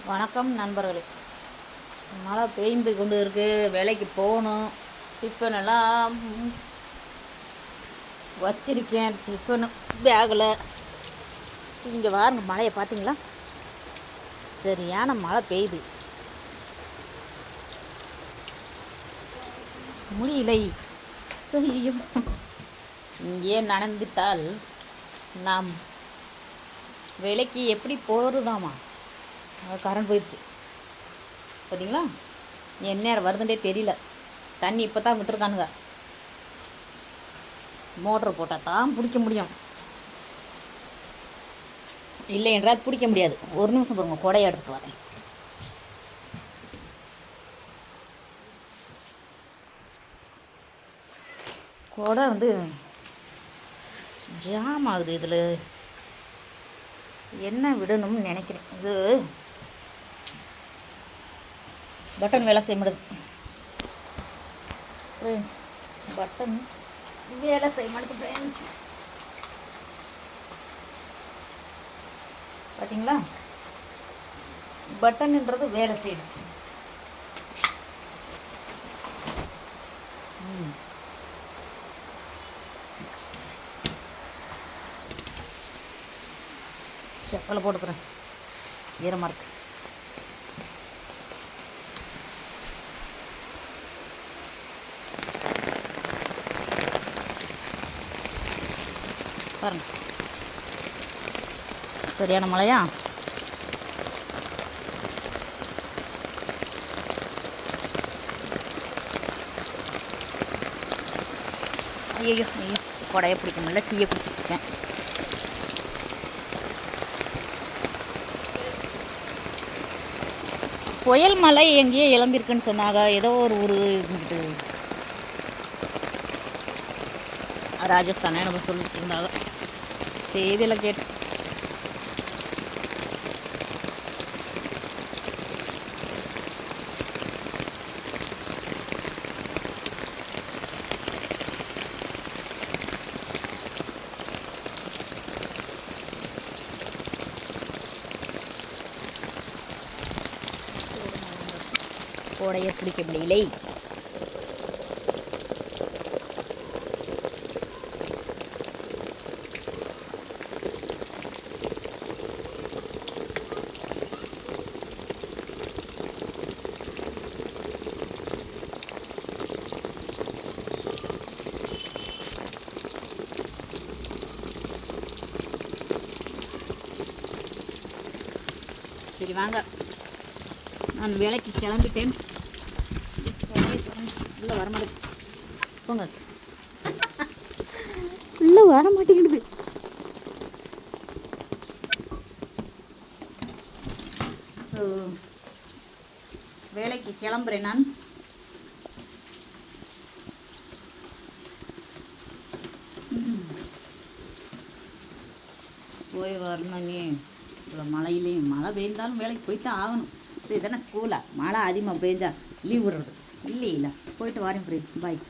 வணக்கம் நண்பர்களே. மழை பெய்ந்து கொண்டு இருக்குது. வேலைக்கு போகணும். டிஃபனெல்லாம் வச்சிருக்கேன். டிஃபனு பேக்கில். இங்கே வாருங்க, மழையை பார்த்தீங்களா? சரியான மழை பெய்யுது. முடியலை. ஐயோ, இங்கே நனைந்துட்டால் நாம் வேலைக்கு எப்படி போகிறதாமா? கரண்ட் போயிடுச்சு பார்த்தீங்களா? என் நேரம் வருதுன்றே தெரியல. தண்ணி இப்போ தான் விட்டுருக்கானுங்க. மோட்ரு போட்டால் தான் பிடிக்க முடியும், இல்லை என்றால் பிடிக்க முடியாது. ஒரு நிமிஷம் பாருங்க, கொடையை எடுத்துட்டு வரேன். கொடை ஜாம் ஆகுது. இதில் என்ன விடணும்னு நினைக்கிறேன். இது பட்டன் வேலை செய்ய மாட்டேங்குது ஃப்ரெண்ட்ஸ். பட்டன் வேலை செய்ய மாட்டேங்குது ஃப்ரெண்ட்ஸ். பார்த்தீங்களா? பட்டன்ன்றது வேலை செய்யுது. செப்பலை போட்டுக்கிறேன், ஈரமாக இருக்கு. பாருங்க, சரியான மழையா? ஐயோ ஐயோ, கொடையை பிடிக்க முடியல. டீயை குடிச்சிட்ருக்கேன். புயல் மழை எங்கேயோ இளம்பிருக்குன்னு சொன்னாங்க. ஏதோ ஒரு ஊர் ராஜஸ்தானே நம்ம சொல்லிட்டு இருந்தாங்க. செய்தியில் கேட்டேன். கோடையை பிடிக்க முடியலை. சரி வாங்க, நான் வேலைக்கு கிளம்பிட்டேன். உள்ளே வர மாட்டேங்குது. போங்க, உள்ளே வர மாட்டேங்குது. ஸோ வேலைக்கு கிளம்புறேன் நான். போய் வரணும். நீ இவ்வளோ மழையிலையும், மழை பெய்ந்தாலும் வேலைக்கு போய்த்தான் ஆகணும். சரி, தானே ஸ்கூலா? மழை அதிகமாக பெஞ்சா லீவ் விடுறது இல்லையில. போயிட்டு வரேன் ஃப்ரெண்ட்ஸ். பாய்.